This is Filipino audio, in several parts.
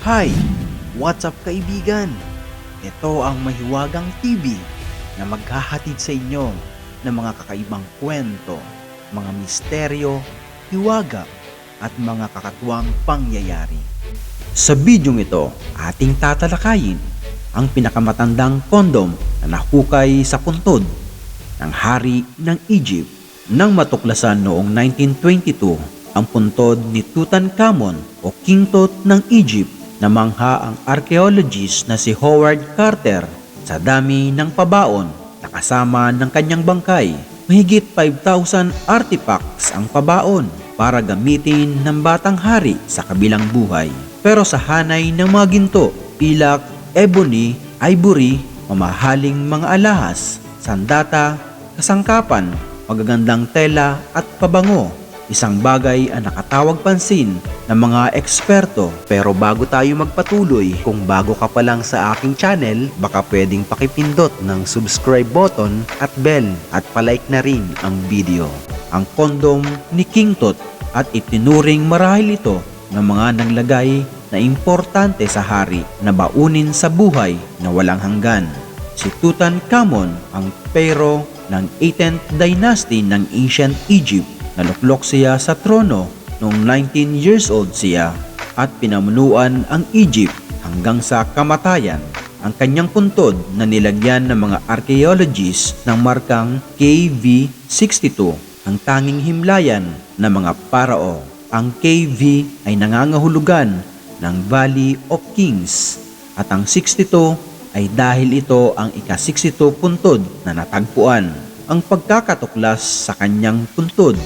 Hi! What's up kaibigan? Ito ang Mahiwagang TV na maghahatid sa inyo ng mga kakaibang kwento, mga misteryo, hiwaga at mga kakatuwang pangyayari. Sa bidyong ito, ating tatalakayin ang pinakamatandang kondom na nahukay sa puntod ng hari ng Egypt. Nang matuklasan noong 1922 ang puntod ni Tutankhamun o King Tut ng Egypt, namangha ang archaeologist na si Howard Carter sa dami ng pabaon na kasama ng kanyang bangkay. Mahigit 5,000 artifacts ang pabaon para gamitin ng batang hari sa kabilang buhay. Pero sa hanay ng mga ginto, pilak, ebony, ivory, mamahaling mga alahas, sandata, kasangkapan, magagandang tela at pabango, isang bagay ang nakatawag pansin ng mga eksperto. Pero bago tayo magpatuloy, kung bago ka pa lang sa aking channel, baka pwedeng pakipindot ng subscribe button at bell at palike na rin ang video. Ang kondom ni King Tut at itinuring marahil ito ng mga naglagay na importante sa hari na baunin sa buhay na walang hanggan. Si Tutankhamun ang pharaoh ng 18th dynasty ng Ancient Egypt. Naluklok siya sa trono noong 19 years old siya at pinamunuan ang Egypt hanggang sa kamatayan. Ang kanyang puntod na nilagyan ng mga archaeologists ng markang KV62, ang tanging himlayan ng mga parao. Ang KV ay nangangahulugan ng Valley of Kings at ang 62 ay dahil ito ang ika-62 puntod na natagpuan. Ang pagkakatuklas sa kanyang puntod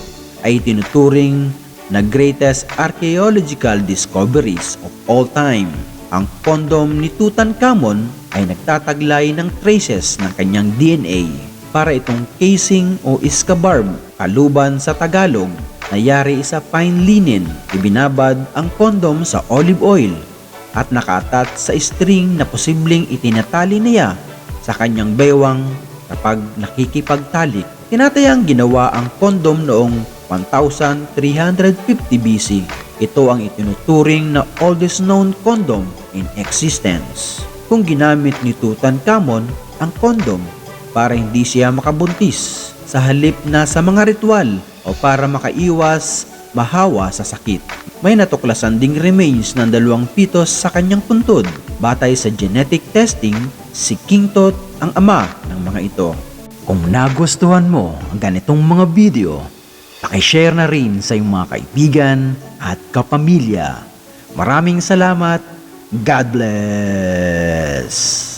ay tinuturing na greatest archaeological discoveries of all time. Ang kondom ni Tutankhamun ay nagtataglay ng traces ng kanyang DNA. Para itong casing o iskabarb, kaluban sa Tagalog, nayari sa fine linen. Ibinabad ang kondom sa olive oil at nakaatat sa string na posibleng itinatali niya sa kanyang bewang kapag nakikipagtalik. Tinatayang ginawa ang kondom noong 1350 BC. Ito ang itinuturing na oldest known condom in existence. Kung ginamit ni Tutankhamun ang kondom para hindi siya makabuntis sa halip na sa mga ritual o para makaiwas mahawa sa sakit. May natuklasan ding remains ng 2 pitos sa kanyang puntod. Batay sa genetic testing, si King Tut ang ama ng mga ito. Kung nagustuhan mo ang ganitong mga video, pakishare na rin sa iyong mga kaibigan at kapamilya. Maraming salamat. God bless!